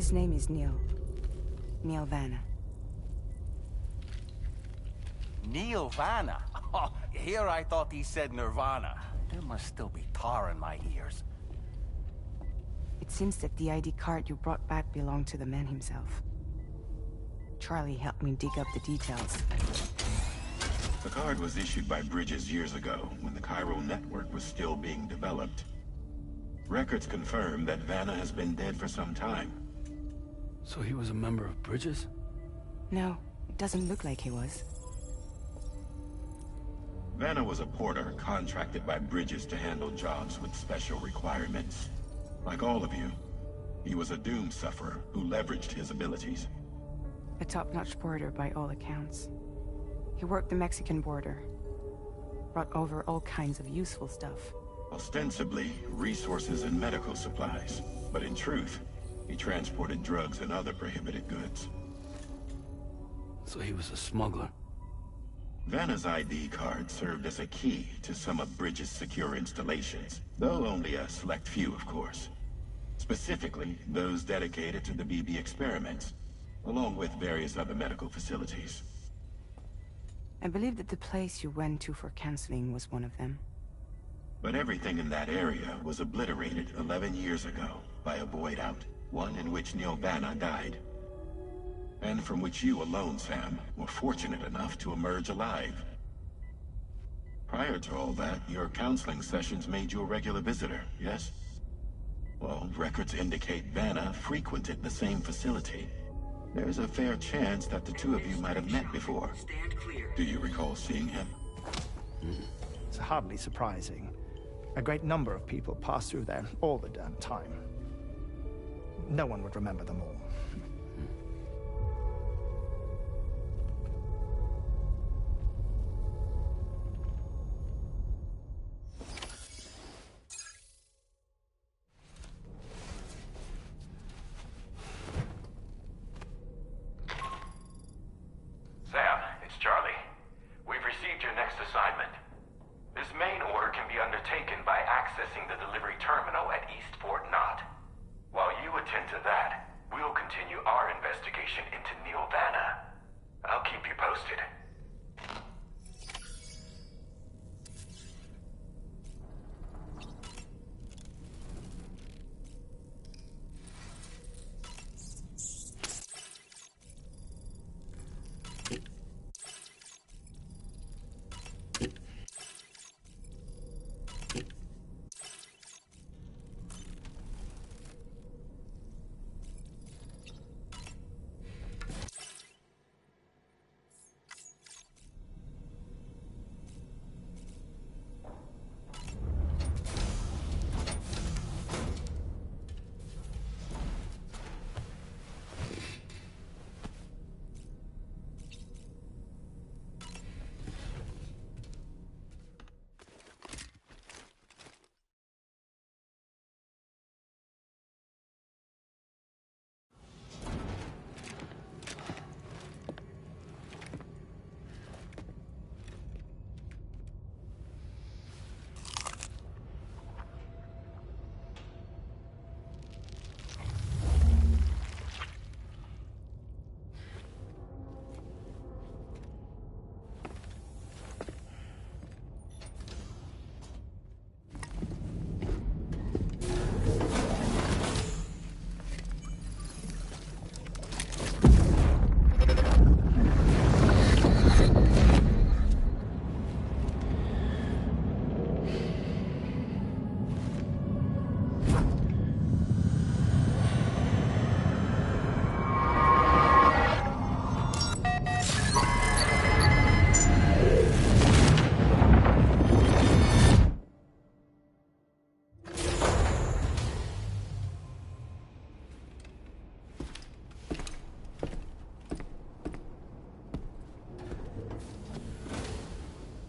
His name is Neil. Neil Vanna. Neil Vanna? Oh, here I thought he said Nirvana. There must still be tar in my ears. It seems that the ID card you brought back belonged to the man himself. Charlie helped me dig up the details. The card was issued by Bridges years ago, when the chiral network was still being developed. Records confirm that Vanna has been dead for some time. So he was a member of Bridges? No, it doesn't look like he was. Vanna was a porter contracted by Bridges to handle jobs with special requirements. Like all of you, he was a doom sufferer who leveraged his abilities. A top-notch porter by all accounts. He worked the Mexican border. Brought over all kinds of useful stuff. Ostensibly, resources and medical supplies. But in truth, he transported drugs and other prohibited goods. So he was a smuggler. Vanna's ID card served as a key to some of Bridges' secure installations, though only a select few, of course. Specifically, those dedicated to the BB experiments, along with various other medical facilities. I believe that the place you went to for counseling was one of them. But everything in that area was obliterated 11 years ago by a void out, one in which Neil Vanna died. And from which you alone, Sam, were fortunate enough to emerge alive. Prior to all that, your counseling sessions made you a regular visitor, yes? Well, records indicate Vanna frequented the same facility. There's a fair chance that the two of you might have met before. Do you recall seeing him? It's hardly surprising. A great number of people pass through there all the damn time. No one would remember them all. Sam, it's Charlie. We've received your next assignment. This main order can be undertaken by accessing the delivery terminal at East Fort Knott. While you attend to that, we'll continue our investigation into Neil Vanna. I'll keep you posted.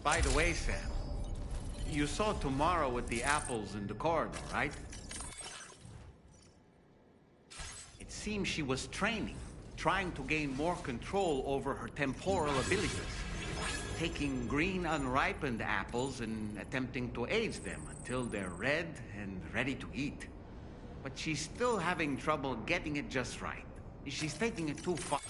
By the way, Sam, you saw Tomorrow with the apples in the corridor, right? It seems she was training, trying to gain more control over her temporal abilities, taking green unripened apples and attempting to age them until they're red and ready to eat. but she's still having trouble getting it just right. She's taking it too far.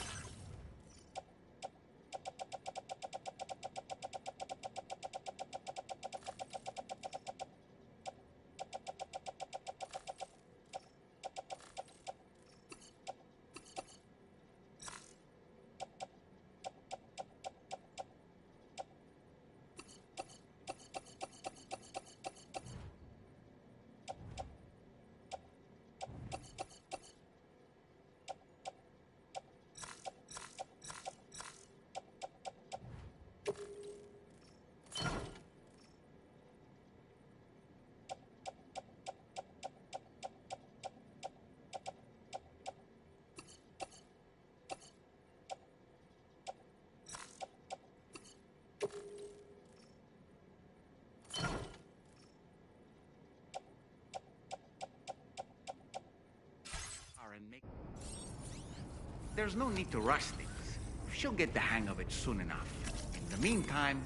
There's no need to rush things. She'll get the hang of it soon enough. In the meantime...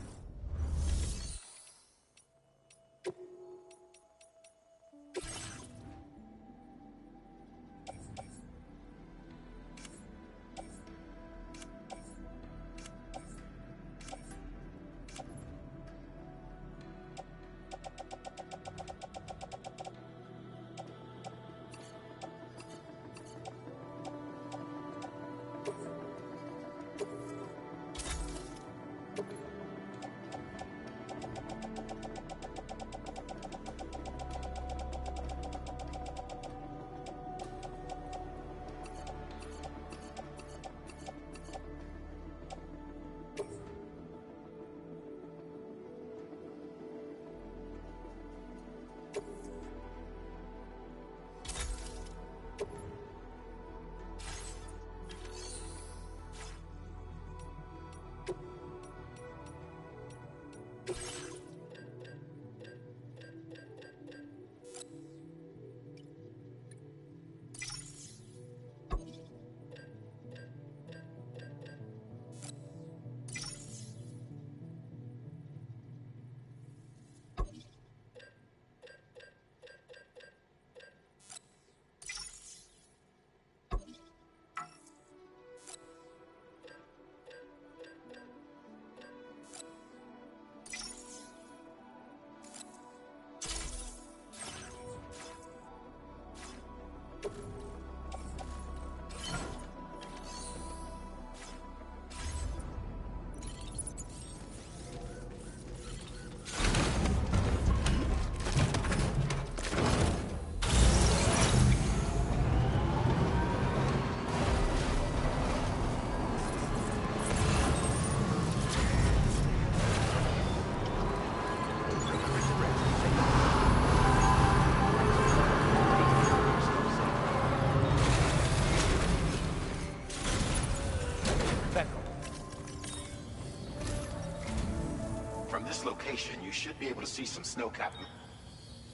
You should be able to see some snow-capped.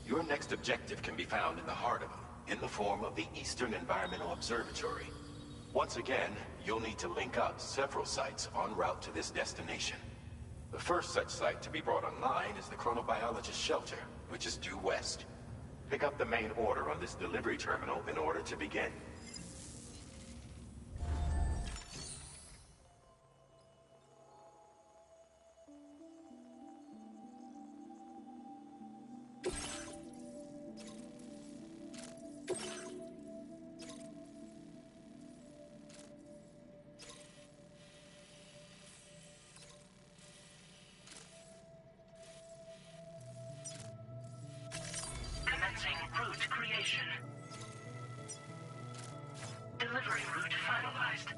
Your next objective can be found in the heart of them, in the form of the Eastern Environmental Observatory. Once again, you'll need to link up several sites en route to this destination. The first such site to be brought online is the Chronobiologist Shelter, which is due west. Pick up the main order on this delivery terminal in order to begin. Route creation. Delivery route finalized.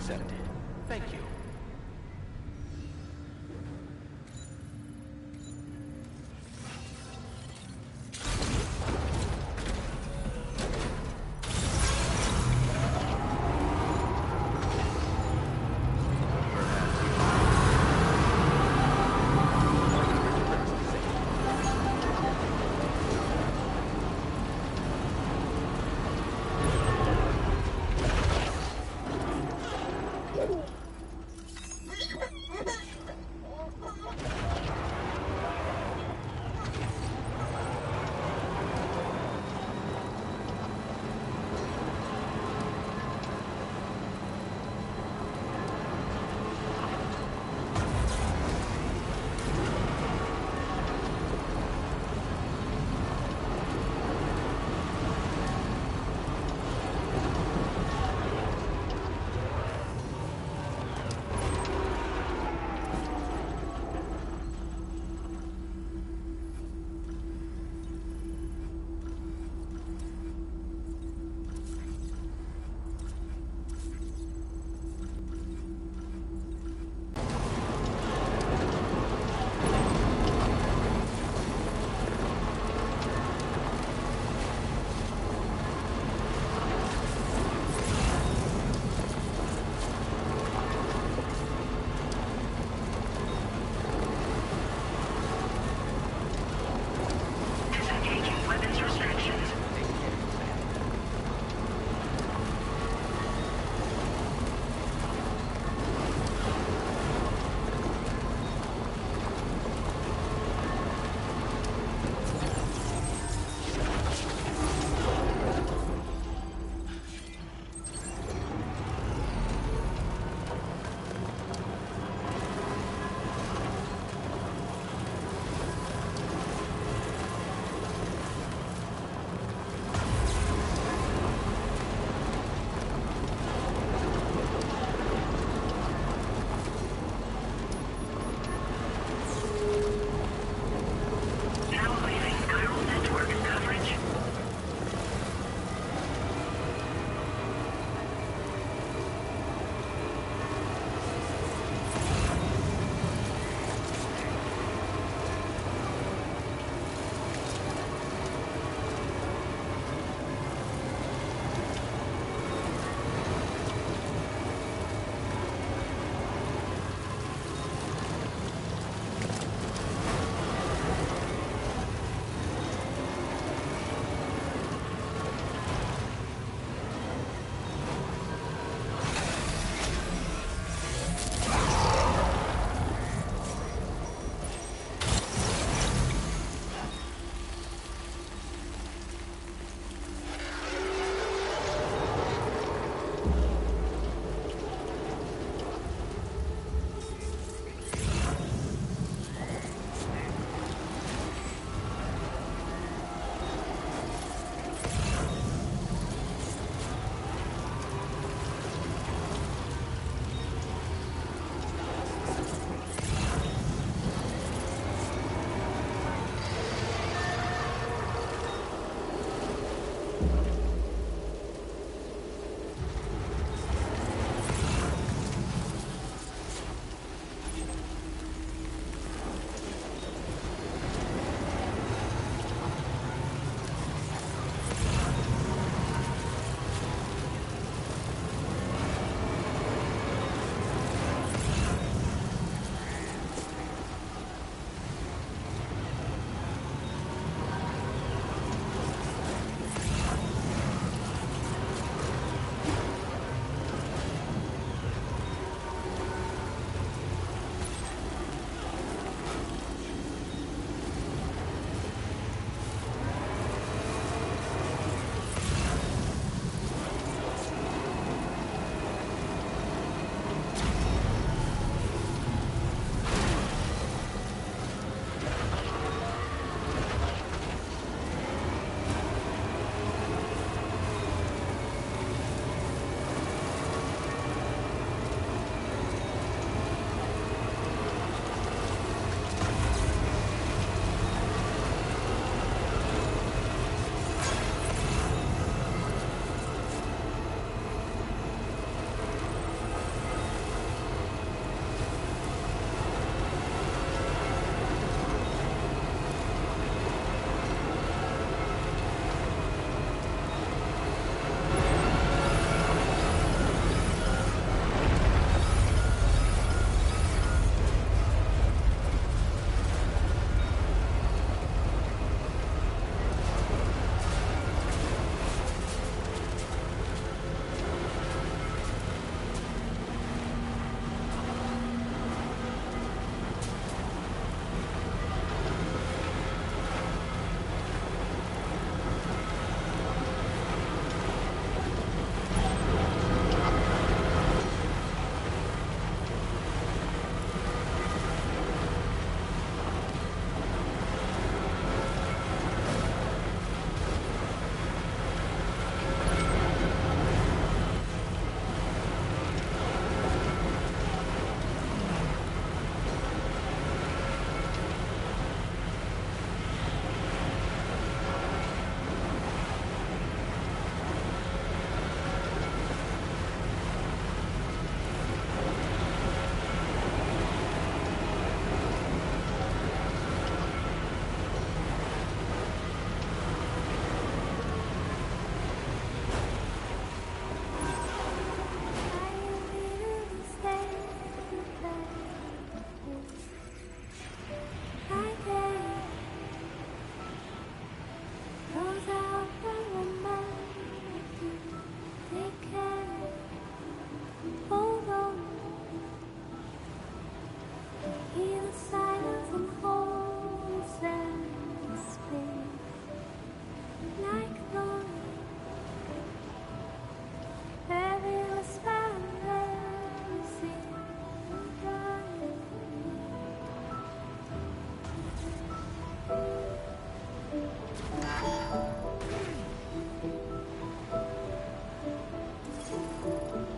accepted. Thank you.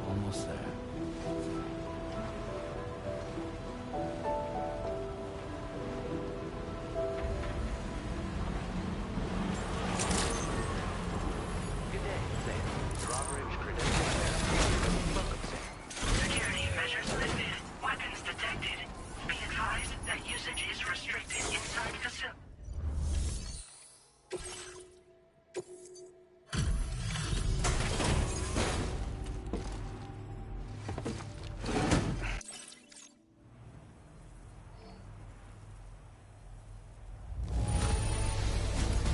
Almost there. Good day, Sam. Drawbridge credentials verified. Welcome, Sam. Security measures lifted. Weapons detected. Be advised that usage is restricted inside facility.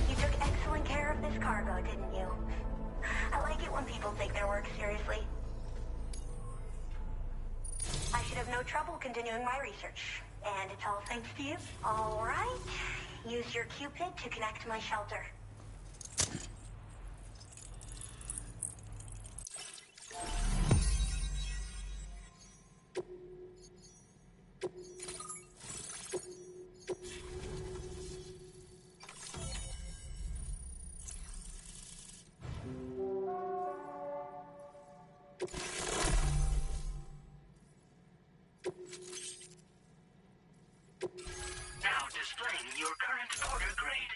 You took excellent care of this cargo, didn't you? I like it when people take their work seriously. I should have no trouble continuing my research. And it's all thanks to you. All right. Use your Cupid to connect to my shelter. Now displaying your current order grade.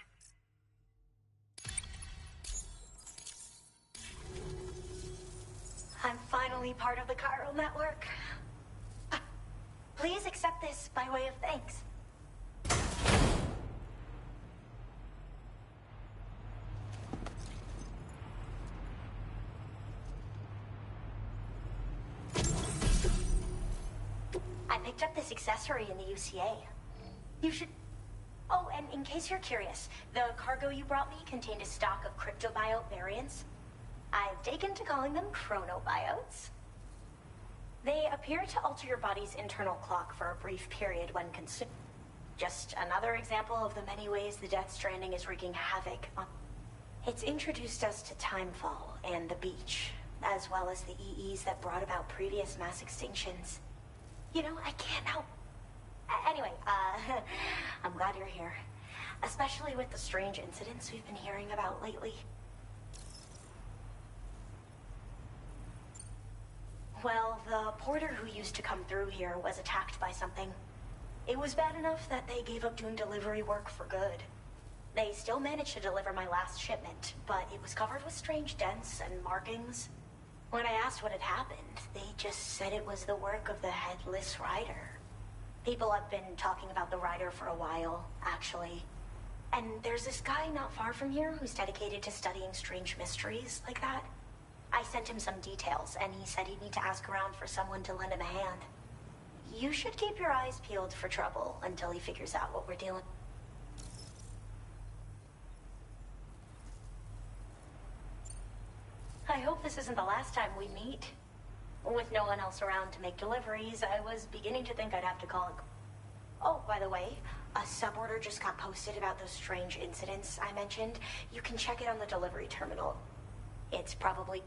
I'm finally part of the chiral network. Please accept this by way of thanks. I picked up this accessory in the UCA. You should... Oh, and in case you're curious, the cargo you brought me contained a stock of cryptobiote variants. I've taken to calling them chronobiotes. They appear to alter your body's internal clock for a brief period when consumed. Just another example of the many ways the Death Stranding is wreaking havoc on... It's introduced us to Timefall and the beach, as well as the EEs that brought about previous mass extinctions. You know, I can't help... Anyway, I'm glad you're here. Especially with the strange incidents we've been hearing about lately. Well, the porter who used to come through here was attacked by something. It was bad enough that they gave up doing delivery work for good. They still managed to deliver my last shipment, but it was covered with strange dents and markings. When I asked what had happened, they just said it was the work of the Headless Rider. People have been talking about the Rider for a while, actually. And there's this guy not far from here who's dedicated to studying strange mysteries like that. I sent him some details, and he said he'd need to ask around for someone to lend him a hand. You should keep your eyes peeled for trouble until he figures out what we're dealing. I hope this isn't the last time we meet. With no one else around to make deliveries, I was beginning to think I'd have to call it. Oh, by the way, a suborder just got posted about those strange incidents I mentioned. You can check it on the delivery terminal. It's probably...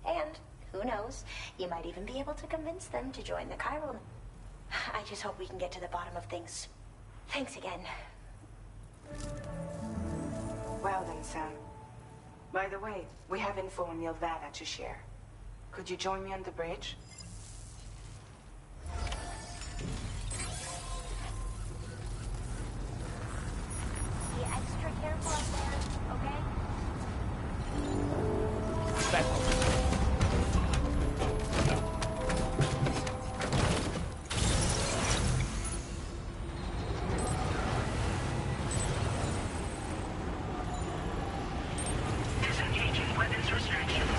And, who knows, you might even be able to convince them to join the chiral. I just hope we can get to the bottom of things. Thanks again. Well then, Sam. By the way, we have info on Nilvana to share. Could you join me on the bridge? Be extra careful up there, okay? Disengaging weapons restrictions.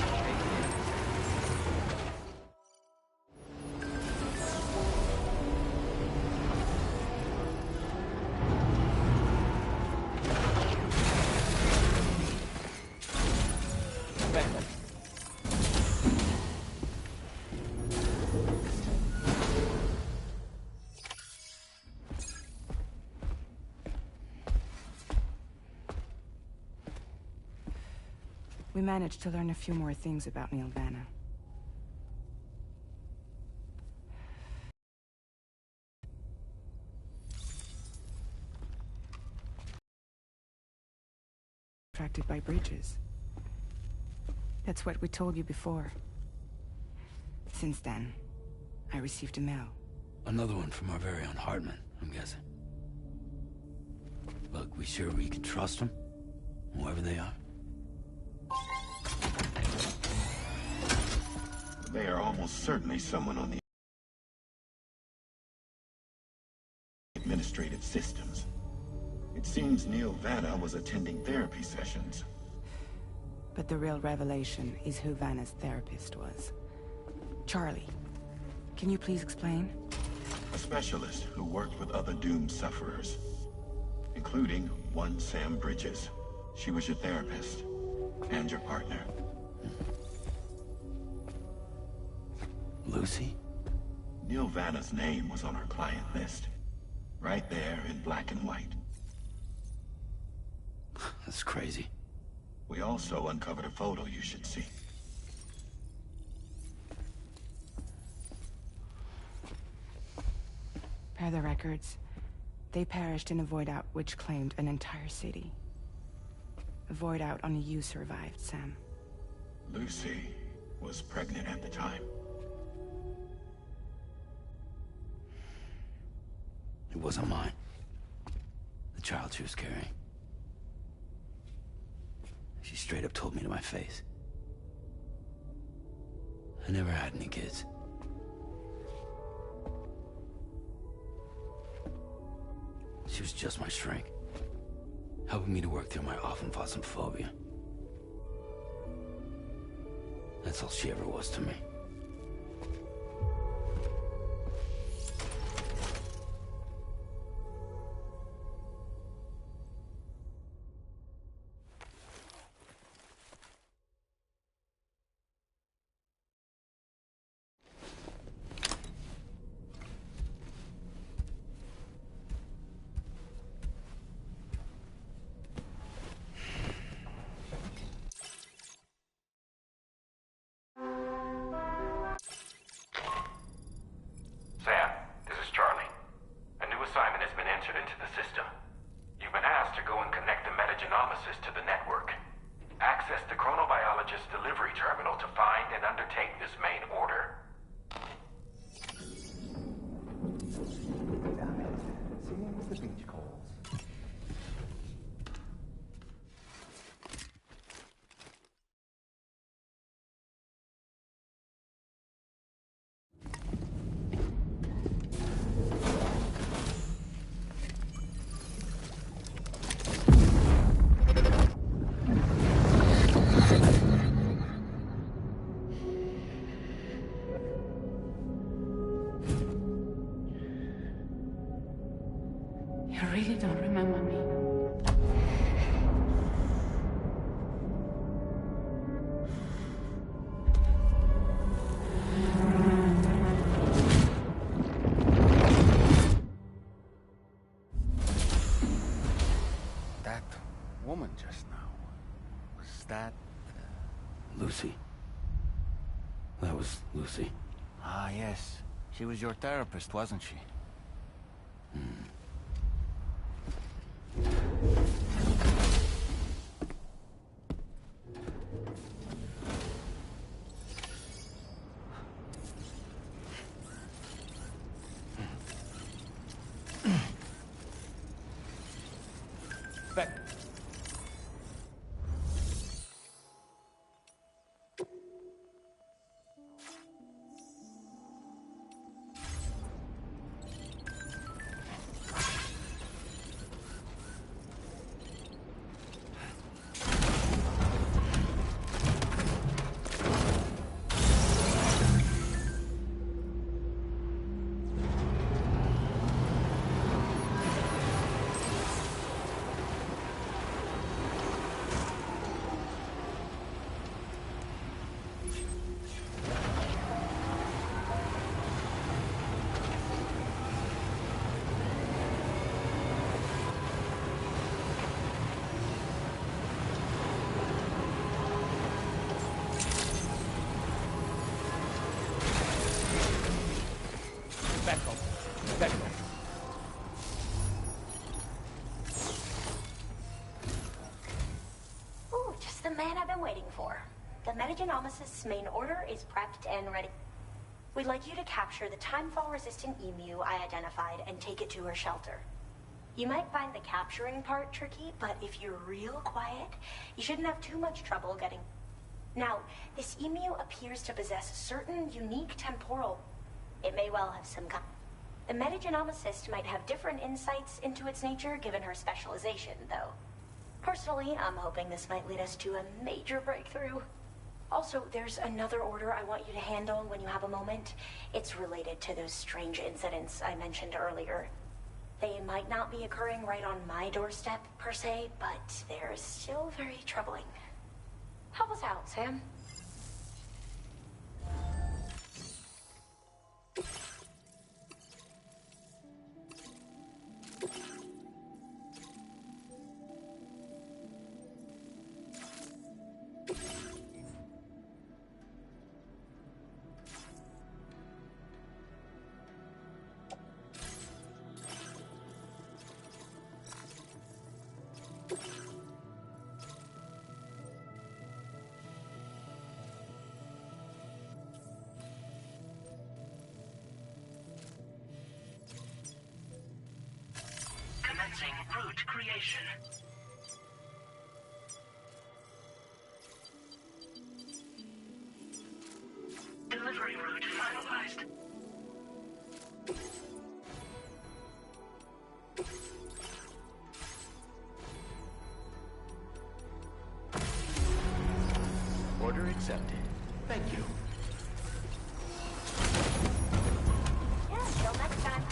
We managed to learn a few more things about Nilvana. attracted by bridges. That's what we told you before. Since then, I received a mail. Another one from our very own Hartman, I'm guessing. Look, we sure we can trust them? Whoever they are? They are almost certainly someone on the administrative systems. It seems Neil Vanna was attending therapy sessions. But the real revelation is who Vanna's therapist was. Charlie, can you please explain? A specialist who worked with other doomed sufferers, including one Sam Bridges. She was your therapist and your partner. Lucy? Neil Vanna's name was on our client list. Right there in black and white. That's crazy. We also uncovered a photo you should see. Per the records, they perished in a void out which claimed an entire city. A void out only you survived, Sam. Lucy was pregnant at the time. It wasn't mine. The child she was carrying. She straight up told me to my face. I never had any kids. She was just my shrink, helping me to work through my phobia. That's all she ever was to me. Sam, this is Charlie. A new assignment has been entered into the system. You've been asked to go and connect the metagenomicist to the network. Access the chronobiologist's delivery terminal to find and undertake this main order. Singing as the beach calls. You really don't remember me. That woman just now, was that... Lucy. That was Lucy. Ah, yes. She was your therapist, wasn't she? Back. the man I've been waiting for. The Metagenomicist's main order is prepped and ready. We'd like you to capture the timefall-resistant emu I identified and take it to her shelter. You might find the capturing part tricky, but if you're real quiet, you shouldn't have too much trouble getting... Now, this emu appears to possess a certain unique temporal... It may well have some kind... The Metagenomicist might have different insights into its nature given her specialization, though. Personally, I'm hoping this might lead us to a major breakthrough. Also, there's another order I want you to handle when you have a moment. It's related to those strange incidents I mentioned earlier. They might not be occurring right on my doorstep, per se, but they're still very troubling. Help us out, Sam. Commencing route creation. Delivery route finalized. Order accepted. Thank you. Yeah, till next time.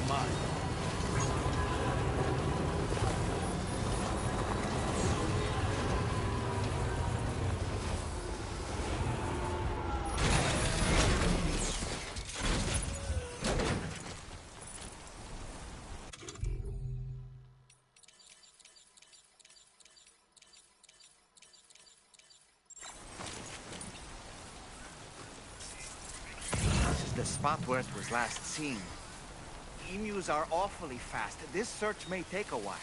my. This is the spot where it was last seen. Emus are awfully fast. This search may take a while.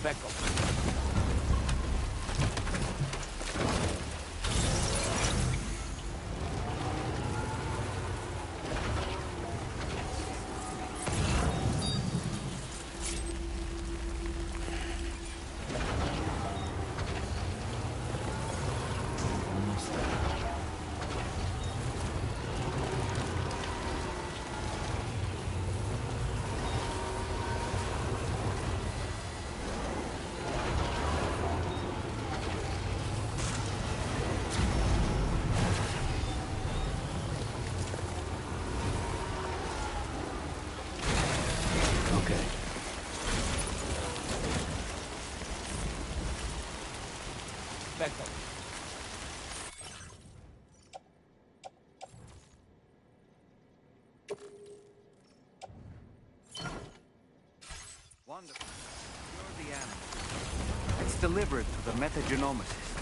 Back up. Wonderful. You're the animal. It's delivered to the metagenomicist.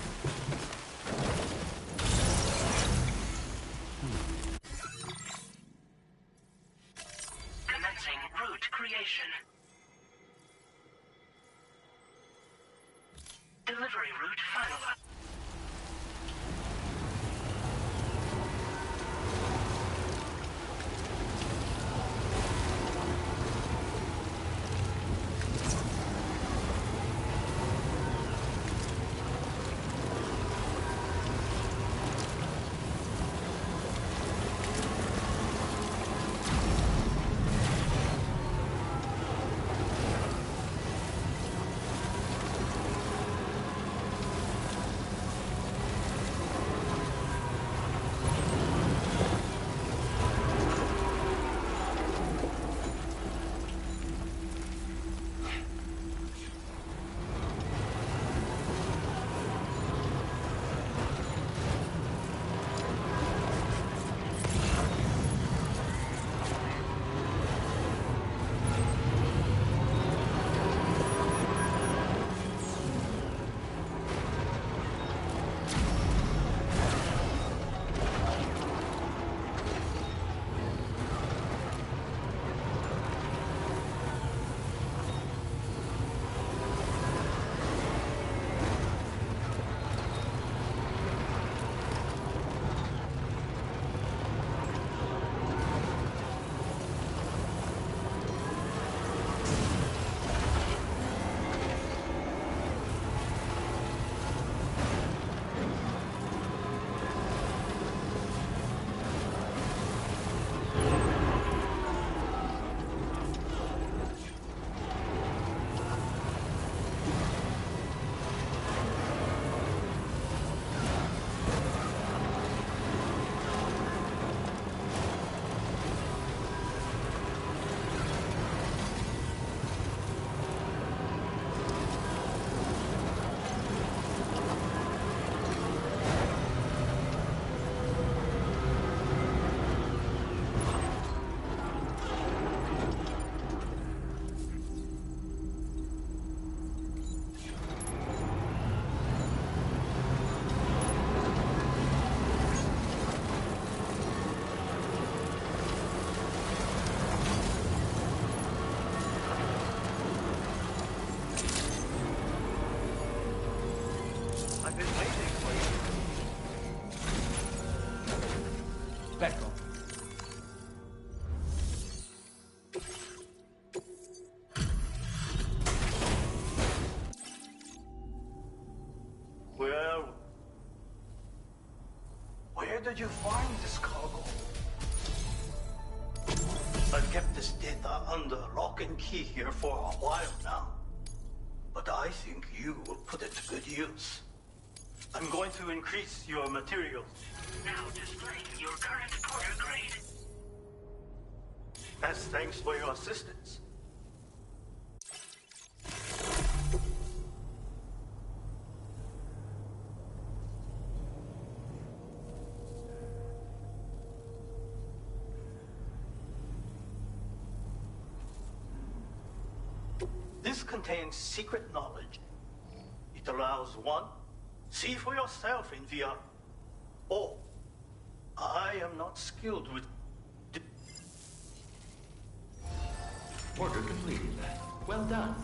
Commencing route creation. Delivery route finalized. I've been waiting for you. Back off. Well, where did you find this cargo? I've kept this data under lock and key here for a while now. But I think you will put it to good use. I'm going to increase your materials. Now displaying your current porter grade. As thanks for your assistance. This contains secret knowledge. It allows one, see for yourself in VR. Oh, I am not skilled with... Order completed. Well done.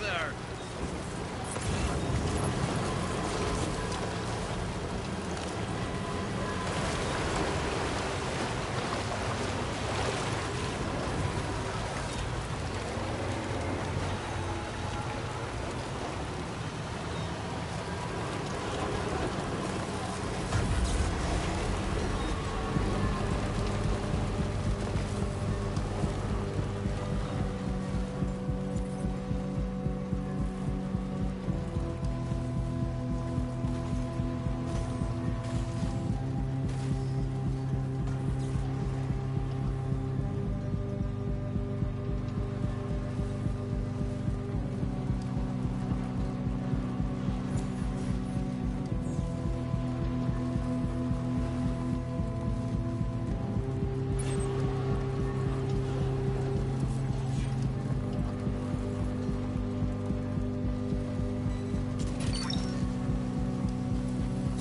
there!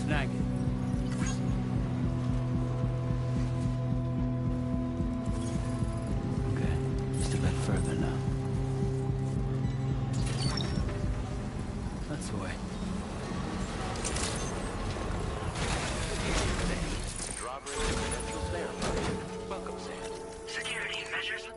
Snag it. Okay, just a bit further now. That's the way. Robbery credentials verified. Welcome, Sam. Security measures.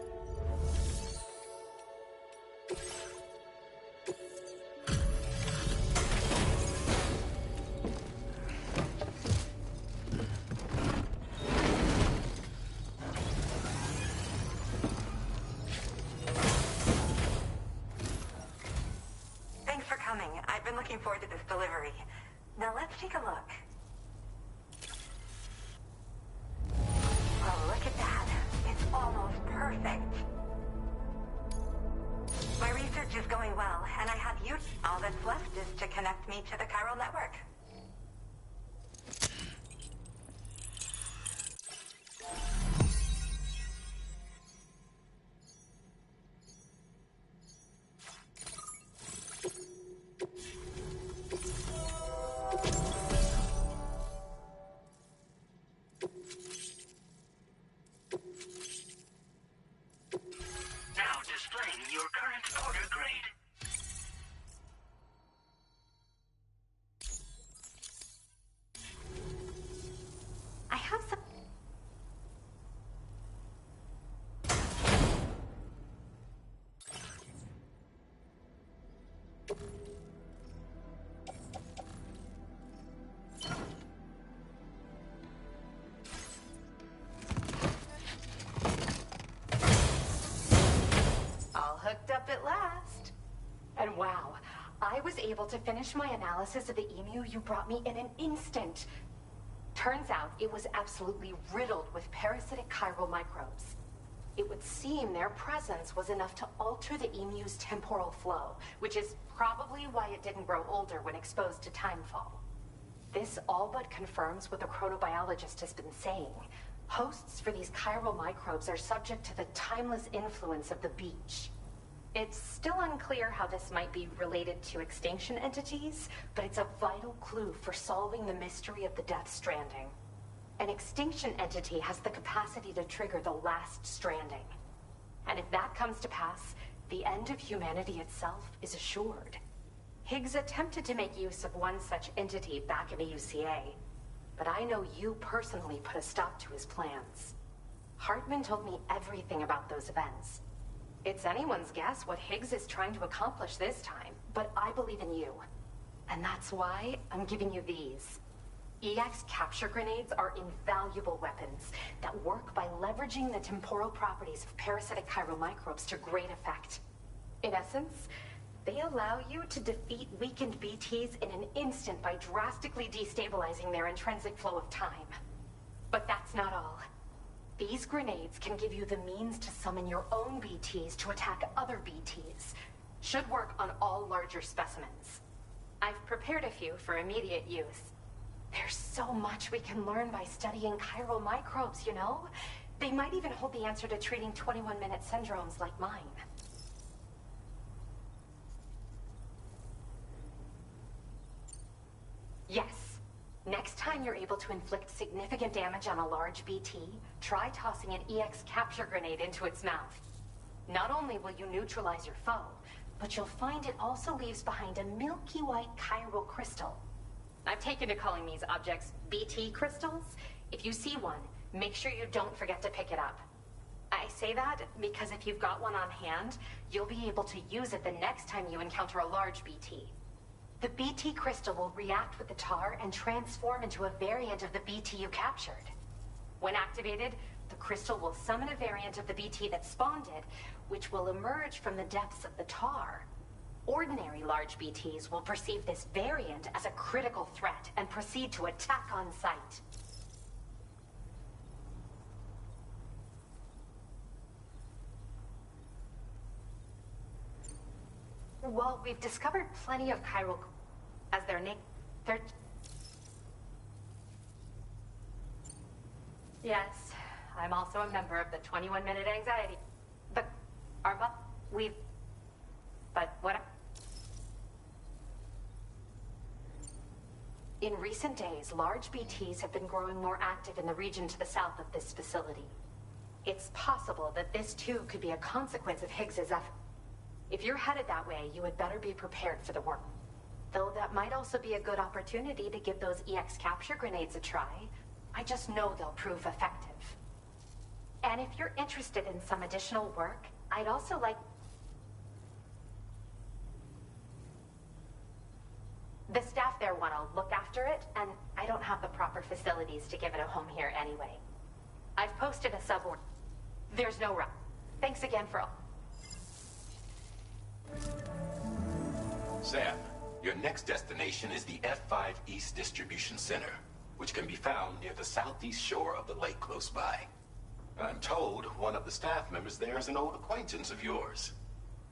Thanks for coming. I've been looking forward to this delivery. Now let's take a look. Oh, look at that. It's almost perfect. My research is going well, and I have you. All that's left is to connect me to the chiral network. Now displaying your current order grade. I have some... All hooked up at last. And wow, I was able to finish my analysis of the emu you brought me in an instant. Turns out it was absolutely riddled with parasitic chiral microbes. It would seem their presence was enough to alter the emu's temporal flow, which is probably why it didn't grow older when exposed to timefall. This all but confirms what the chronobiologist has been saying. Hosts for these chiral microbes are subject to the timeless influence of the beach. It's still unclear how this might be related to extinction entities, but it's a vital clue for solving the mystery of the Death Stranding. An extinction entity has the capacity to trigger the last stranding. And if that comes to pass, the end of humanity itself is assured. Higgs attempted to make use of one such entity back in the UCA, but I know you personally put a stop to his plans. Hartman told me everything about those events. It's anyone's guess what Higgs is trying to accomplish this time, but I believe in you. And that's why I'm giving you these. EX capture grenades are invaluable weapons that work by leveraging the temporal properties of parasitic chiral microbes to great effect. In essence, they allow you to defeat weakened BTs in an instant by drastically destabilizing their intrinsic flow of time. But that's not all. These grenades can give you the means to summon your own BTs to attack other BTs. Should work on all larger specimens. I've prepared a few for immediate use. There's so much we can learn by studying chiral microbes, you know? They might even hold the answer to treating 21-minute syndromes like mine. Yes. Next time you're able to inflict significant damage on a large BT, try tossing an EX capture grenade into its mouth. Not only will you neutralize your foe, but you'll find it also leaves behind a milky white chiral crystal. I've taken to calling these objects BT crystals. If you see one, make sure you don't forget to pick it up. I say that because if you've got one on hand, you'll be able to use it the next time you encounter a large BT. The BT crystal will react with the tar and transform into a variant of the BT you captured. When activated, the crystal will summon a variant of the BT that spawned it, which will emerge from the depths of the tar. Ordinary large BTs will perceive this variant as a critical threat and proceed to attack on sight. Well, we've discovered plenty of chiral... as their name... they're... Yes, I'm also a member of the 21-minute anxiety. But, Arva, we've... But what... In recent days, large BTs have been growing more active in the region to the south of this facility. It's possible that this too could be a consequence of Higgs's effort. If you're headed that way, you had better be prepared for the work. Though that might also be a good opportunity to give those EX capture grenades a try. I just know they'll prove effective. And if you're interested in some additional work, I'd also like... The staff there want to look after it, and I don't have the proper facilities to give it a home here anyway. I've posted a sub-order. There's no rush. Thanks again for all. Sam, your next destination is the F5 East Distribution Center, which can be found near the southeast shore of the lake close by. I'm told one of the staff members there is an old acquaintance of yours.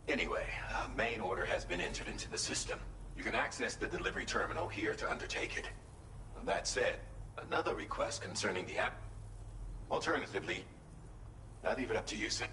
Anyway, a main order has been entered into the system. You can access the delivery terminal here to undertake it. That said, another request concerning the app. Alternatively, I'll leave it up to you, Sam.